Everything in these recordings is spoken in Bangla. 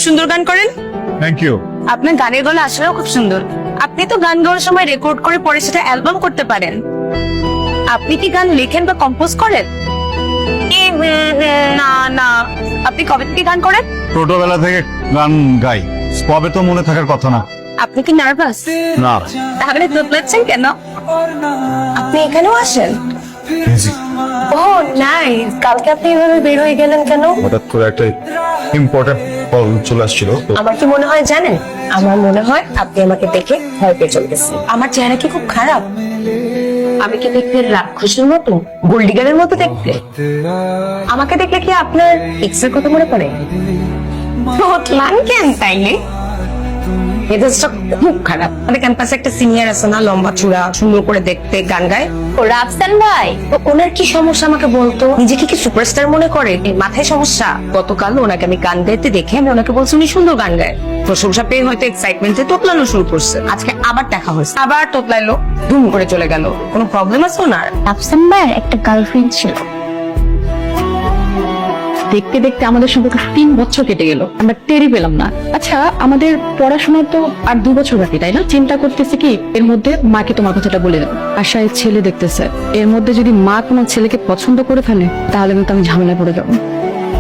সুন্দর গান করেন। Thank you. আপনার গানের গলা আসলেও খুব সুন্দর। আপনি তো গান গাওয়ার সময় রেকর্ড করে পরে সেটা অ্যালবাম করতে পারেন। আপনি কি গান লেখেন বা কম্পোজ করেন? না না, আপনি কবে থেকে গান করেন? ছোটবেলা থেকে গান গাই, কবে তো মনে থাকার কথা না। আপনি কি নার্ভাস? না। তাহলে তোতলাচ্ছেন কেন? আপনি এখানেও আসেন? ও নাইস। কালকে আপনি এভাবে বের হয়ে গেলেন কেন? হঠাৎ করে একটা ইম্পর্টেন্ট কল চলে আসছিল তো। আমার কি মনে হয় জানেন? আমার মনে হয় আপনি আমাকে দেখে ভয় পেয়ে চলতেছেন। আমার চেহারা কি খুব খারাপ? আমি কি দেখতে রাক্ষসের মতো, গোল্ডিগারের মতো দেখতে? আমাকে দেখলে কি আপনার এক্সের কথা মনে পড়ে? তোতলান কেন তাইলে? মেজাজটা খুব খারাপ। আমাদের ক্যাম্পাসে একটা সিনিয়র আছে না, লম্বা চূড়া, সুন্দর করে দেখতে, গান গায়। ও রাফসান ভাই। তো ওনার কি সমস্যা আমাকে বলতো? নিজেকে কি সুপারস্টার মনে করে? মাথায় সমস্যা। গতকাল ওনাকে আমি গান গাইতে দেখে আমি ওনাকে বলছি উনি সুন্দর গান গায়। প্রশংসা পেয়ে হয়তো এক্সাইটমেন্টে তোতলানো শুরু করছে। আজকে আবার দেখা হয়েছে, আবার তোতলাইলো, ধুম করে চলে গেল। কোনো প্রবলেম আছে ওনার? রাফসান ভাইয়ের একটা গার্লফ্রেন্ড ছিল। দেখতে দেখতে আমাদের সম্পর্ক 3 বছর কেটে গেল, আমরা টেরই পেলাম না। আচ্ছা, আমাদের পড়াশোনার তো আর 2 বছর বাকি, তাই না? চিন্তা করতেছি কি এর মধ্যে মাকে তোমার কথাটা বলে দেবো। আশায় ছেলে দেখতেছে, এর মধ্যে যদি মা কোনো ছেলেকে পছন্দ করে ফেলে তাহলে কিন্তু আমি ঝামেলায় পড়ে যাবো।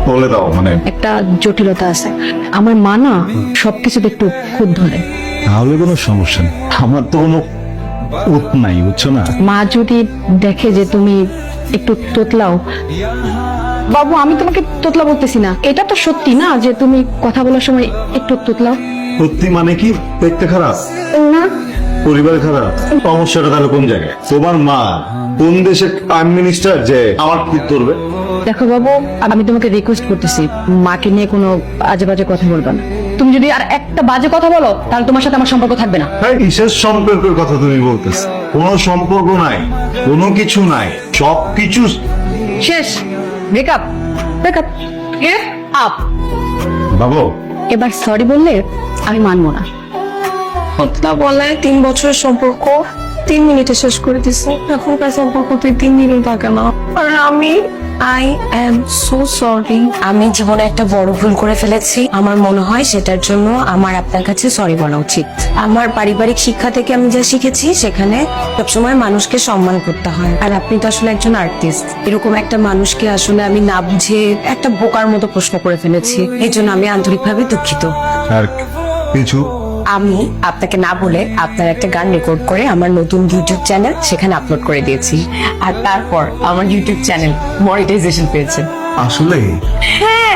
বলে দাও, মানে একটা জটিলতা আছে, আমার মা না সবকিছুতে একটু খুদ ধরে। তাহলে কোনো সমস্যা নেই, আমার তো কোনো উত নাই, বুঝছো না? মা যদি দেখে যে তুমি একটু তোতলাও, বাবু আমি তোমাকে তোতলা বলতেছি না, এটা তো সত্যি না যে তুমি কথা বলার সময় একটু তোতলাও। সত্যি মানে কি? দেখতে খারাপ না, পরিবার খারাপ, সমস্যাটা তাহলে কোন জায়গায়? তোমার মা কোন দেশের প্রাইম মিনিস্টার যে আমার কি করবে? দেখো বাবু, আমি তোমাকে রিকোয়েস্ট করতেছি, মাকে নিয়ে কোনো আজে বাজে কথা বলবে না। তুমি যদি আর একটা বাজে কথা বলো তাহলে তোমার সাথে আমার সম্পর্ক থাকবে না। কিসের সম্পর্কের কথা তুমি বলতেছ? কোনো সম্পর্ক নাই, কোনো কিছু নাই, সবকিছু শেষ, ব্রেকআপ। Breakup up. বাবু এবার সরি বললে আমি মানবো না। তোতলা বলে 3 বছরের সম্পর্ক 3 মিনিটে শেষ করে দিছে। এখনকার সম্পর্ক তুই 3 দিনই থাকে না। আর আমি আই এম সো সরি। আমি জীবনে একটা বড় ভুল করে ফেলেছি। আমার মনে হয় সেটার জন্য আমার আপনার কাছে সরি বলা উচিত। আমার পারিবারিক শিক্ষা থেকে আমি যা শিখেছি সেখানে সবসময় মানুষকে সম্মান করতে হয়। আর আপনি তো আসলে একজন আর্টিস্ট। এরকম একটা মানুষকে আসলে আমি না বুঝে একটা বোকার মতো প্রশ্ন করে ফেলেছি। এই জন্য আমি আন্তরিকভাবে দুঃখিত। আর কিছু আমি আপনাকে না বলে আপনার একটা গান রেকর্ড করে আমার নতুন ইউটিউব চ্যানেল সেখানে আপলোড করে দিয়েছি। আর তারপর আমার ইউটিউব চ্যানেল মনিটাইজেশন পেয়েছে। আসলে হ্যাঁ,